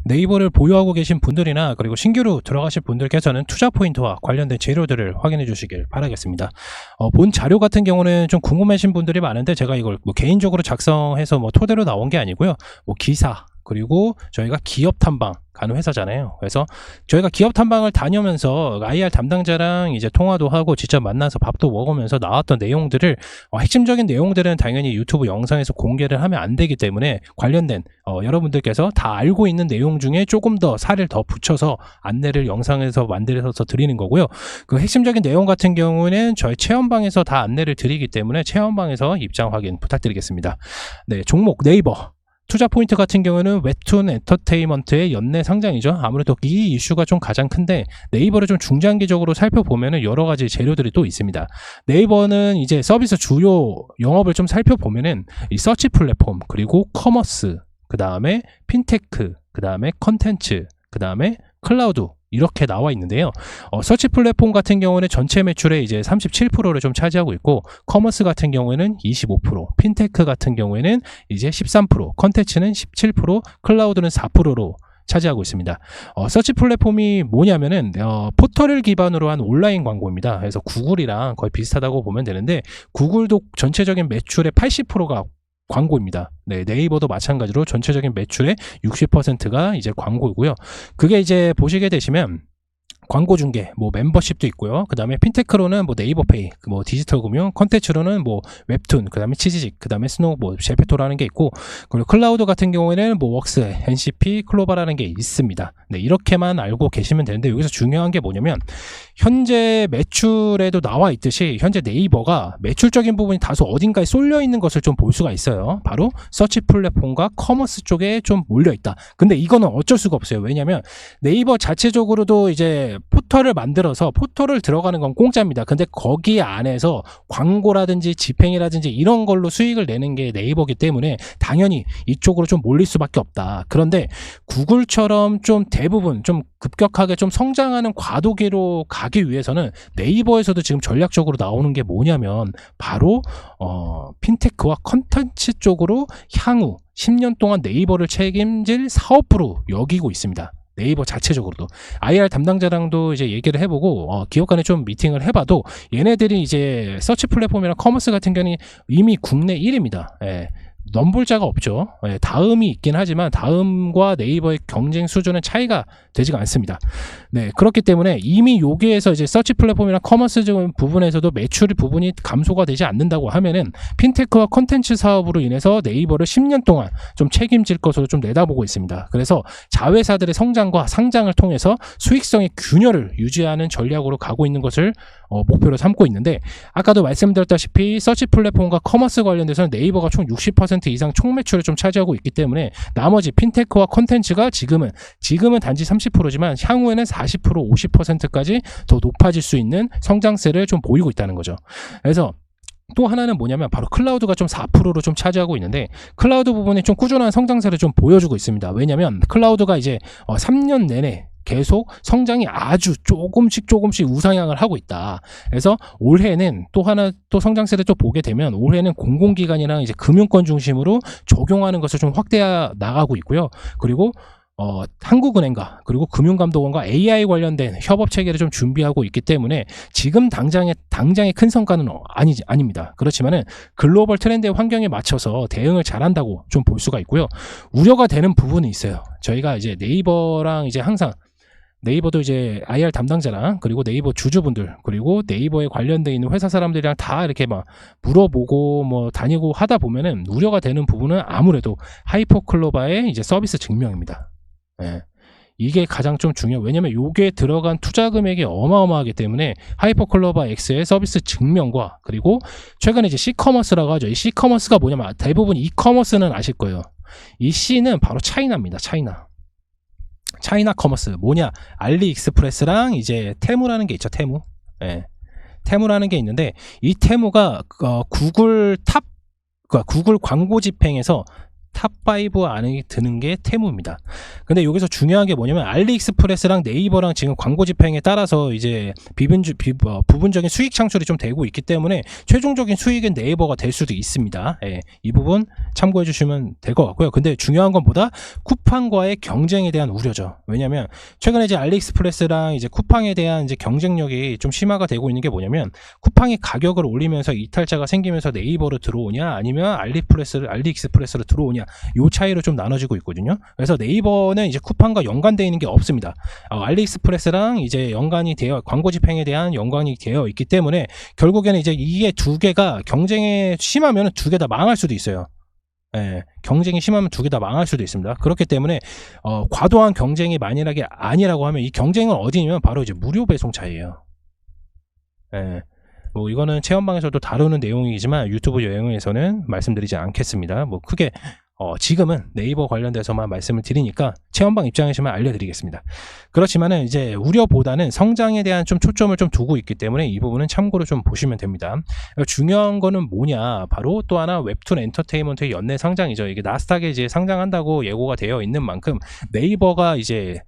네이버를 보유하고 계신 분들이나 그리고 신규로 들어가실 분들께서는 투자 포인트와 관련된 재료들을 확인해 주시길 바라겠습니다. 본 자료 같은 경우는 좀 궁금하신 분들이 많은데 제가 이걸 뭐 개인적으로 작성해서 뭐 토대로 나온 게 아니고요. 뭐 기사, 그리고 저희가 기업 탐방 가는 회사잖아요. 그래서 저희가 기업 탐방을 다니면서 IR 담당자랑 이제 통화도 하고 직접 만나서 밥도 먹으면서 나왔던 내용들을 핵심적인 내용들은 당연히 유튜브 영상에서 공개를 하면 안 되기 때문에 관련된 여러분들께서 다 알고 있는 내용 중에 조금 더 살을 더 붙여서 안내를 영상에서 만들어서 드리는 거고요. 그 핵심적인 내용 같은 경우는 저희 체험방에서 다 안내를 드리기 때문에 체험방에서 입장 확인 부탁드리겠습니다. 네, 종목 네이버 투자 포인트 같은 경우는 웹툰 엔터테인먼트의 연내 상장이죠. 아무래도 이 이슈가 좀 가장 큰데 네이버를 좀 중장기적으로 살펴보면은 여러 가지 재료들이 또 있습니다. 네이버는 이제 서비스 주요 영업을 좀 살펴보면은 이 서치 플랫폼, 그리고 커머스, 그 다음에 핀테크, 그 다음에 컨텐츠, 그 다음에 클라우드, 이렇게 나와 있는데요. 서치 플랫폼 같은 경우는 전체 매출의 이제 37%를 좀 차지하고 있고, 커머스 같은 경우에는 25%, 핀테크 같은 경우에는 이제 13%, 컨텐츠는 17%, 클라우드는 4%로 차지하고 있습니다. 서치 플랫폼이 뭐냐면은 포털을 기반으로 한 온라인 광고입니다. 그래서 구글이랑 거의 비슷하다고 보면 되는데, 구글도 전체적인 매출의 80%가 광고입니다. 네, 네이버도 마찬가지로 전체적인 매출의 60%가 이제 광고이고요. 그게 이제 보시게 되시면 광고 중개, 뭐 멤버십도 있고요. 그 다음에 핀테크로는 뭐 네이버페이, 뭐 디지털 금융, 컨텐츠로는 뭐 웹툰, 그 다음에 치지직, 그 다음에 스노우, 뭐 제페토라는 게 있고, 그리고 클라우드 같은 경우에는 뭐 웍스, NCP, 클로바라는 게 있습니다. 네, 이렇게만 알고 계시면 되는데, 여기서 중요한 게 뭐냐면 현재 매출에도 나와 있듯이 현재 네이버가 매출적인 부분이 다소 어딘가에 쏠려 있는 것을 좀 볼 수가 있어요. 바로 서치 플랫폼과 커머스 쪽에 좀 몰려 있다. 근데 이거는 어쩔 수가 없어요. 왜냐면 네이버 자체적으로도 이제 포털을 만들어서 포털을 들어가는 건 공짜입니다. 근데 거기 안에서 광고라든지 집행이라든지 이런 걸로 수익을 내는 게 네이버기 때문에 당연히 이쪽으로 좀 몰릴 수밖에 없다. 그런데 구글처럼 좀 대부분 좀 급격하게 좀 성장하는 과도기로 가기 위해서는 네이버에서도 지금 전략적으로 나오는 게 뭐냐면 바로 핀테크와 컨텐츠 쪽으로 향후 10년 동안 네이버를 책임질 사업부로 여기고 있습니다. 네이버 자체적으로도. IR 담당자랑도 이제 얘기를 해보고 기업 간에 좀 미팅을 해봐도 얘네들이 이제 서치 플랫폼이랑 커머스 같은 경우는 이미 국내 1위입니다. 예. 넘볼 자가 없죠. 예, 다음이 있긴 하지만 다음과 네이버의 경쟁 수준은 차이가 되지가 않습니다. 네, 그렇기 때문에 이미 여기에서 이제 서치 플랫폼이나 커머스 부분에서도 매출 부분이 감소가 되지 않는다고 하면은 핀테크와 컨텐츠 사업으로 인해서 네이버를 10년 동안 좀 책임질 것으로 좀 내다보고 있습니다. 그래서 자회사들의 성장과 상장을 통해서 수익성의 균열을 유지하는 전략으로 가고 있는 것을 목표로 삼고 있는데, 아까도 말씀드렸다시피 서치 플랫폼과 커머스 관련돼서는 네이버가 총 60% 이상 총 매출을 좀 차지하고 있기 때문에 나머지 핀테크와 컨텐츠가 지금은 단지 30%지만 향후에는 40%, 50%까지 더 높아질 수 있는 성장세를 좀 보이고 있다는 거죠. 그래서 또 하나는 뭐냐면 바로 클라우드가 좀 4%로 좀 차지하고 있는데, 클라우드 부분이 좀 꾸준한 성장세를 좀 보여주고 있습니다. 왜냐면 클라우드가 이제 3년 내내 계속 성장이 아주 조금씩 우상향을 하고 있다. 그래서 올해는 또 하나 또 성장세를 또 보게 되면 올해는 공공기관이랑 이제 금융권 중심으로 적용하는 것을 좀 확대해 나가고 있고요. 그리고 한국은행과 그리고 금융감독원과 AI 관련된 협업 체계를 좀 준비하고 있기 때문에 지금 당장의 큰 성과는 아닙니다. 그렇지만은 글로벌 트렌드의 환경에 맞춰서 대응을 잘한다고 좀 볼 수가 있고요. 우려가 되는 부분이 있어요. 저희가 이제 네이버랑 이제 항상 네이버도 이제 IR 담당자랑 그리고 네이버 주주분들 그리고 네이버에 관련돼 있는 회사 사람들이랑 다 이렇게 막 물어보고 뭐 다니고 하다 보면은 우려가 되는 부분은 아무래도 하이퍼클로바의 이제 서비스 증명입니다. 예. 이게 가장 좀 중요해요. 왜냐면 요게 들어간 투자 금액이 어마어마하기 때문에 하이퍼클로바 X의 서비스 증명과 그리고 최근에 이제 C커머스라고 하죠. 이 C커머스가 뭐냐면 대부분 이커머스는 아실 거예요. 이 C는 바로 차이나입니다. 차이나 커머스 뭐냐, 알리익스프레스랑 이제 테무라는 게 있죠. 테무. 예. 테무라는 게 있는데 이 테무가 구글 광고 집행에서 탑5 안에 드는 게 테무입니다. 근데 여기서 중요한 게 뭐냐면 알리익스프레스랑 네이버랑 지금 광고 집행에 따라서 이제 부분적인 수익 창출이 좀 되고 있기 때문에 최종적인 수익은 네이버가 될 수도 있습니다. 예, 이 부분 참고해 주시면 될 것 같고요. 근데 중요한 건 보다 쿠팡과의 경쟁에 대한 우려죠. 왜냐면 최근에 이제 알리익스프레스랑 이제 쿠팡에 대한 이제 경쟁력이 좀 심화가 되고 있는 게 뭐냐면 쿠팡이 가격을 올리면서 이탈자가 생기면서 네이버로 들어오냐 아니면 알리익스프레스로 들어오냐 요 차이로 좀 나눠지고 있거든요. 그래서 네이버는 이제 쿠팡과 연관되어 있는 게 없습니다. 알리익스프레스랑 이제 연관이 되어 광고 집행에 대한 연관이 되어 있기 때문에 결국에는 이제 이게 두 개가 경쟁에 심하면 두 개 다 망할 수도 있어요. 예, 경쟁이 심하면 두 개 다 망할 수도 있습니다. 그렇기 때문에 과도한 경쟁이 만약에 아니라고 하면 이 경쟁은 어디냐면 바로 이제 무료 배송차예요. 예. 뭐 이거는 체험방에서도 다루는 내용이지만 유튜브 여행에서는 말씀드리지 않겠습니다. 뭐 크게 지금은 네이버 관련돼서만 말씀을 드리니까 체험방 입장이시면 알려드리겠습니다. 그렇지만은 이제 우려보다는 성장에 대한 좀 초점을 좀 두고 있기 때문에 이 부분은 참고로 좀 보시면 됩니다. 중요한 거는 뭐냐, 바로 또 하나 웹툰 엔터테인먼트의 연내 상장이죠. 이게 나스닥에 이제 상장한다고 예고가 되어 있는 만큼 네이버가 이제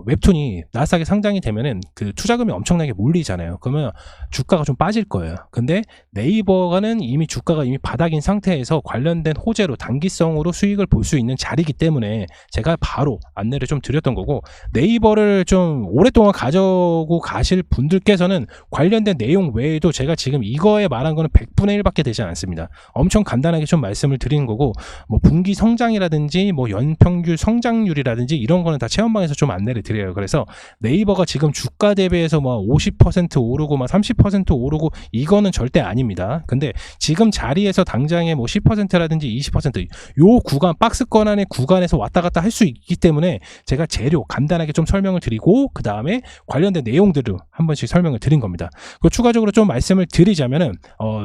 웹툰이 나스닥에 상장이 되면은 그 투자금이 엄청나게 몰리잖아요. 그러면 주가가 좀 빠질 거예요. 근데 네이버가는 이미 주가가 이미 바닥인 상태에서 관련된 호재로 단기성으로 수익을 볼 수 있는 자리이기 때문에 제가 바로 안내를 좀 드렸던 거고, 네이버를 좀 오랫동안 가져고 가실 분들께서는 관련된 내용 외에도 제가 지금 이거에 말한 거는 100분의 1밖에 되지 않습니다. 엄청 간단하게 좀 말씀을 드리는 거고, 뭐 분기 성장이라든지 뭐 연평균 성장률이라든지 이런 거는 다 체험방에서 좀 안내를 드려요. 그래서 네이버가 지금 주가 대비해서 뭐 50% 오르고 막 30% 오르고 이거는 절대 아닙니다. 근데 지금 자리에서 당장에 뭐 10%라든지 20%요 구간, 박스권 안의 구간에서 왔다 갔다 할 수 있기 때문에 제가 재료 간단하게 좀 설명을 드리고 그 다음에 관련된 내용들을 한 번씩 설명을 드린 겁니다. 그리고 추가적으로 좀 말씀을 드리자면은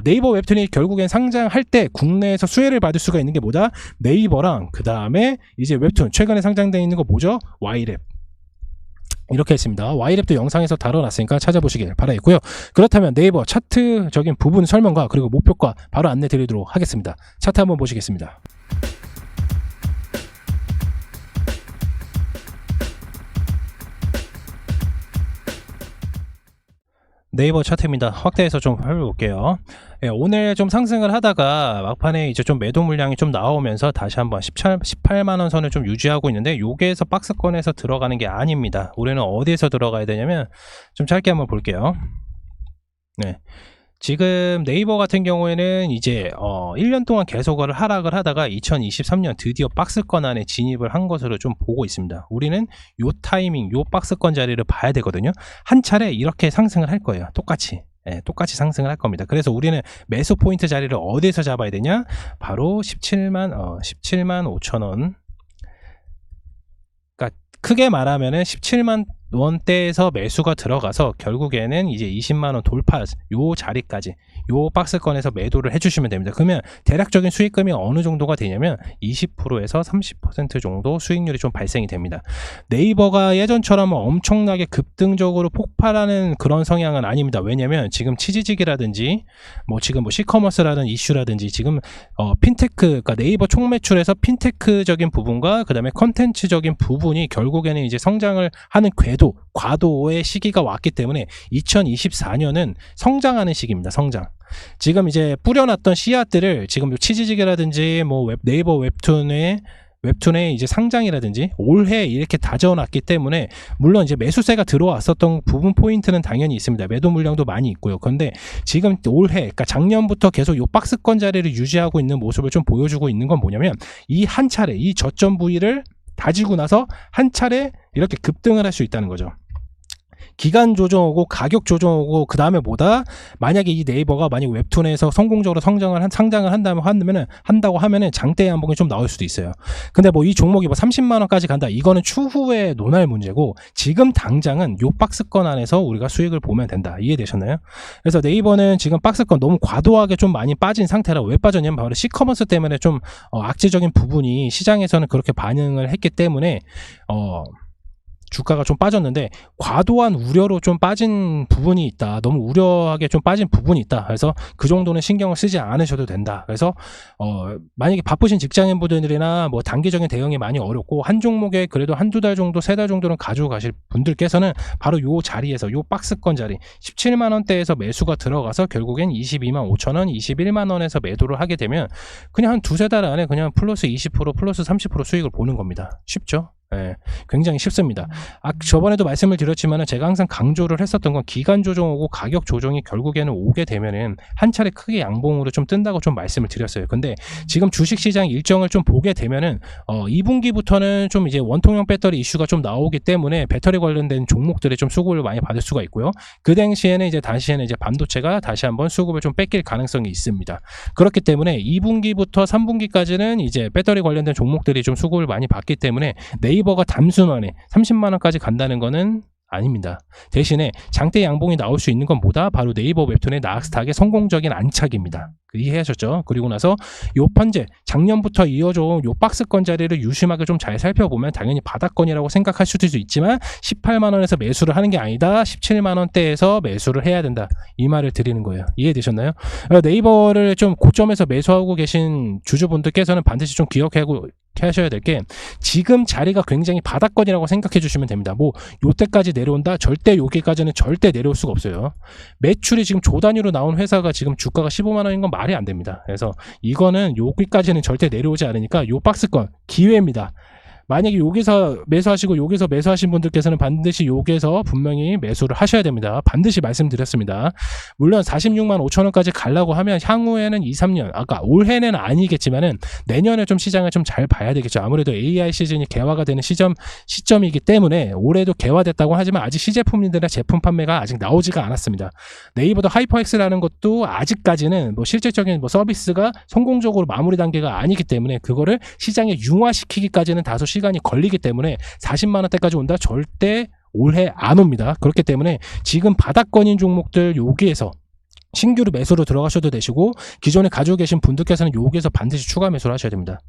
네이버 웹툰이 결국엔 상장할 때 국내에서 수혜를 받을 수가 있는 게 뭐다? 네이버랑 그 다음에 이제 웹툰 최근에 상장되어 있는 거 뭐죠? Y랩. 이렇게 했습니다. Y랩도 영상에서 다뤄놨으니까 찾아보시길 바라겠고요. 그렇다면 네이버 차트적인 부분 설명과 그리고 목표가 바로 안내 드리도록 하겠습니다. 차트 한번 보시겠습니다. 네이버 차트입니다. 확대해서 좀 살펴볼게요. 예, 오늘 좀 상승을 하다가 막판에 이제 좀 매도 물량이 좀 나오면서 다시 한번 18만원 선을 좀 유지하고 있는데, 요게에서 박스권에서 들어가는 게 아닙니다. 우리는 어디에서 들어가야 되냐면 좀 짧게 한번 볼게요. 네. 지금 네이버 같은 경우에는 이제 1년 동안 계속 하락을 하다가 2023년 드디어 박스권 안에 진입을 한 것으로 좀 보고 있습니다. 우리는 요 타이밍, 요 박스권 자리를 봐야 되거든요. 한 차례 이렇게 상승을 할 거예요. 똑같이. 네, 똑같이 상승을 할 겁니다. 그래서 우리는 매수 포인트 자리를 어디에서 잡아야 되냐? 바로 17만 5천원. 그러니까 크게 말하면은 17만 원대에서 매수가 들어가서 결국에는 이제 20만원 돌파 요 자리까지 요 박스권에서 매도를 해주시면 됩니다. 그러면 대략적인 수익금이 어느 정도가 되냐면 20%에서 30% 정도 수익률이 좀 발생이 됩니다. 네이버가 예전처럼 엄청나게 급등적으로 폭발하는 그런 성향은 아닙니다. 왜냐면 지금 치지직이라든지 뭐 지금 뭐 시커머스라는 이슈라든지 지금 핀테크, 그러니까 네이버 총매출에서 핀테크적인 부분과 그 다음에 컨텐츠적인 부분이 결국에는 이제 성장을 하는 과도의 시기가 왔기 때문에 2024년은 성장하는 시기입니다. 성장. 지금 이제 뿌려놨던 씨앗들을 지금 치지직이라든지 뭐 네이버 웹툰의 이제 상장이라든지 올해 이렇게 다져놨기 때문에, 물론 이제 매수세가 들어왔었던 부분 포인트는 당연히 있습니다. 매도 물량도 많이 있고요. 그런데 지금 올해, 그러니까 작년부터 계속 요 박스권 자리를 유지하고 있는 모습을 좀 보여주고 있는 건 뭐냐면, 이 한 차례, 이 저점 부위를 다지고 나서 한 차례 이렇게 급등을 할 수 있다는 거죠. 기간 조정 오고 가격 조정 오고, 그 다음에 뭐다? 만약에 이 네이버가 만약 웹툰에서 성공적으로 상장을 한다고 하면은 장대 양봉이 좀 나올 수도 있어요. 근데 뭐 이 종목이 뭐 30만 원까지 간다, 이거는 추후에 논할 문제고, 지금 당장은 요 박스권 안에서 우리가 수익을 보면 된다. 이해되셨나요? 그래서 네이버는 지금 박스권 너무 과도하게 좀 많이 빠진 상태라. 왜 빠졌냐면 바로 시커머스 때문에 좀 악재적인 부분이 시장에서는 그렇게 반응을 했기 때문에 주가가 좀 빠졌는데 과도한 우려로 좀 빠진 부분이 있다. 너무 우려하게 좀 빠진 부분이 있다. 그래서 그 정도는 신경을 쓰지 않으셔도 된다. 그래서 만약에 바쁘신 직장인분들이나 뭐 단기적인 대응이 많이 어렵고 한 종목에 그래도 한두 달 정도, 세 달 정도는 가지고 가실 분들께서는 바로 요 자리에서 요 박스권 자리 17만 원대에서 매수가 들어가서 결국엔 22만 5천 원, 21만 원에서 매도를 하게 되면 그냥 한 두세 달 안에 그냥 플러스 20%, 플러스 30% 수익을 보는 겁니다. 쉽죠? 예, 굉장히 쉽습니다. 저번에도 말씀을 드렸지만 제가 항상 강조를 했었던 건 기간 조정하고 가격 조정이 결국에는 오게 되면은 한 차례 크게 양봉으로 좀 뜬다고 좀 말씀을 드렸어요. 근데 지금 주식시장 일정을 좀 보게 되면은 2분기부터는 좀 이제 원통형 배터리 이슈가 좀 나오기 때문에 배터리 관련된 종목들이 좀 수급을 많이 받을 수가 있고요. 그 당시에는 이제 반도체가 다시 한번 수급을 좀 뺏길 가능성이 있습니다. 그렇기 때문에 2분기부터 3분기까지는 이제 배터리 관련된 종목들이 좀 수급을 많이 받기 때문에 네이버가 단순만에 30만 원까지 간다는 거는 아닙니다. 대신에 장대 양봉이 나올 수 있는 건 뭐다? 바로 네이버 웹툰의 나스닥의 성공적인 안착입니다. 이해하셨죠? 그리고 나서 요 현재 작년부터 이어져온 요 박스권 자리를 유심하게 좀 잘 살펴보면 당연히 바닥권이라고 생각할 수도 있지만 18만 원에서 매수를 하는 게 아니다. 17만 원대에서 매수를 해야 된다. 이 말을 드리는 거예요. 이해되셨나요? 네이버를 좀 고점에서 매수하고 계신 주주분들께서는 반드시 좀 기억하고 하셔야 될 게 지금 자리가 굉장히 바닥권이라고 생각해 주시면 됩니다. 뭐 요때까지 내려온다? 절대 여기까지는 절대 내려올 수가 없어요. 매출이 지금 조 단위로 나온 회사가 지금 주가가 15만 원인 건 말이 안 됩니다. 그래서 이거는 여기까지는 절대 내려오지 않으니까 요 박스권 기회입니다. 만약에 여기서 매수하시고 여기서 매수하신 분들께서는 반드시 여기에서 분명히 매수를 하셔야 됩니다. 반드시 말씀드렸습니다. 물론 46만 5천 원까지 가려고 하면 향후에는 2, 3년 아까 올해는 아니겠지만은 내년에 좀 시장을 좀 잘 봐야 되겠죠. 아무래도 AI 시즌이 개화가 되는 시점이기 때문에 올해도 개화됐다고 하지만 아직 시제품들의 제품 판매가 아직 나오지가 않았습니다. 네이버도 하이퍼엑스라는 것도 아직까지는 뭐 실질적인 뭐 서비스가 성공적으로 마무리 단계가 아니기 때문에 그거를 시장에 융화시키기까지는 다소 시간이 걸리기 때문에 40만 원대까지 온다? 절대 올해 안 옵니다. 그렇기 때문에 지금 바닥권인 종목들 여기에서 신규로 매수로 들어가셔도 되시고 기존에 가지고 계신 분들께서는 여기에서 반드시 추가 매수를 하셔야 됩니다.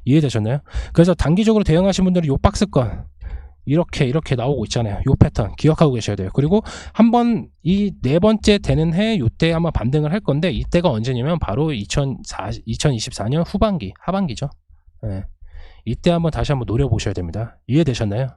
이해되셨나요? 그래서 단기적으로 대응하신 분들은 요 박스권 이렇게 나오고 있잖아요. 요 패턴 기억하고 계셔야 돼요. 그리고 한번 이 네 번째 되는 해 요때 한번 반등을 할 건데 이때가 언제냐면 바로 2024년 하반기죠. 네. 이때 한번 다시 한번 노려보셔야 됩니다. 이해되셨나요?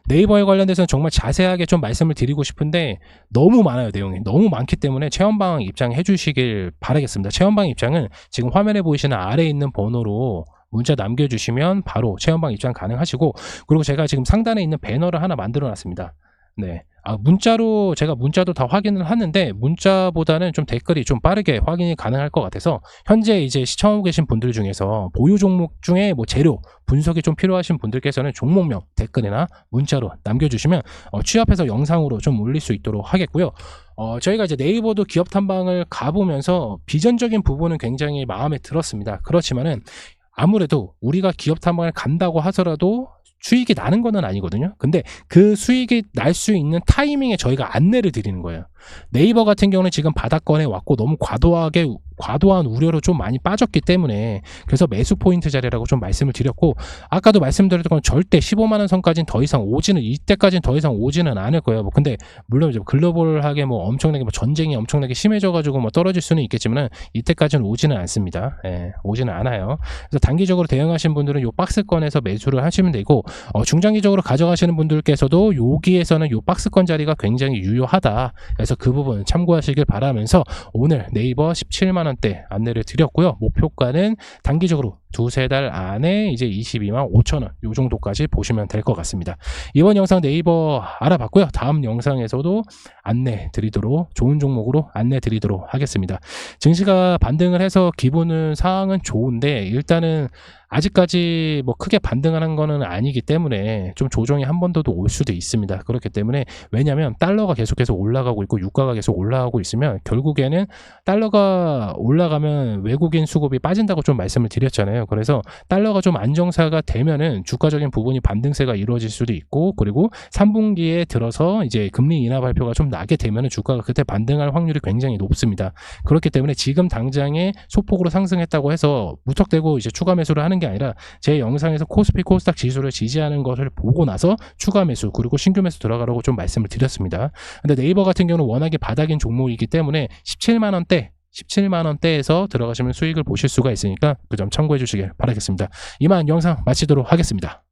네이버에 관련돼서는 정말 자세하게 좀 말씀을 드리고 싶은데 너무 많아요. 내용이 너무 많기 때문에 체험방 입장해 주시길 바라겠습니다. 체험방 입장은 지금 화면에 보이시는 아래에 있는 번호로 문자 남겨주시면 바로 체험방 입장 가능하시고 그리고 제가 지금 상단에 있는 배너를 하나 만들어 놨습니다. 네. 제가 문자도 다 확인을 하는데 문자보다는 좀 댓글이 좀 빠르게 확인이 가능할 것 같아서 현재 이제 시청하고 계신 분들 중에서 보유 종목 중에 뭐 재료 분석이 좀 필요하신 분들께서는 종목명 댓글이나 문자로 남겨주시면 취합해서 영상으로 좀 올릴 수 있도록 하겠고요. 저희가 이제 네이버도 기업 탐방을 가보면서 비전적인 부분은 굉장히 마음에 들었습니다. 그렇지만은 아무래도 우리가 기업 탐방을 간다고 하더라도 수익이 나는 건 아니거든요. 근데 그 수익이 날 수 있는 타이밍에 저희가 안내를 드리는 거예요. 네이버 같은 경우는 지금 바닥권에 왔고 너무 과도한 우려로 좀 많이 빠졌기 때문에 그래서 매수 포인트 자리라고 좀 말씀을 드렸고 아까도 말씀드렸던 건 절대 15만 원 선까지는 더 이상 오지는 이때까지는 더 이상 오지는 않을 거예요. 뭐 근데 물론 이제 글로벌하게 뭐 엄청나게 뭐 전쟁이 엄청나게 심해져 가지고 뭐 떨어질 수는 있겠지만은 이때까지는 오지는 않습니다. 예, 오지는 않아요. 그래서 단기적으로 대응하신 분들은 요 박스권에서 매수를 하시면 되고 중장기적으로 가져가시는 분들께서도 여기에서는 요 박스권 자리가 굉장히 유효하다. 그래서 그 부분 참고하시길 바라면서 오늘 네이버 17만 원대 안내를 드렸고요. 목표가는 단기적으로 두세 달 안에 이제 22만 5천 원 요 정도까지 보시면 될 것 같습니다. 이번 영상 네이버 알아봤고요. 다음 영상에서도 안내 드리도록 좋은 종목으로 안내 드리도록 하겠습니다. 증시가 반등을 해서 기분은 상황은 좋은데 일단은 아직까지 뭐 크게 반등을 한 거는 아니기 때문에 좀 조정이 한 번 더 올 수도 있습니다. 그렇기 때문에 왜냐하면 달러가 계속해서 올라가고 있고 유가가 계속 올라가고 있으면 결국에는 달러가 올라가면 외국인 수급이 빠진다고 좀 말씀을 드렸잖아요. 있잖아요. 그래서 달러가 좀 안정사가 되면은 주가적인 부분이 반등세가 이루어질 수도 있고, 그리고 3분기에 들어서 이제 금리 인하 발표가 좀 나게 되면은 주가가 그때 반등할 확률이 굉장히 높습니다. 그렇기 때문에 지금 당장에 소폭으로 상승했다고 해서 무턱대고 이제 추가 매수를 하는 게 아니라 제 영상에서 코스피 코스닥 지수를 지지하는 것을 보고 나서 추가 매수 그리고 신규 매수 들어가라고 좀 말씀을 드렸습니다. 근데 네이버 같은 경우는 워낙에 바닥인 종목이기 때문에 17만 원대에서 들어가시면 수익을 보실 수가 있으니까 그 점 참고해 주시길 바라겠습니다. 이만 영상 마치도록 하겠습니다.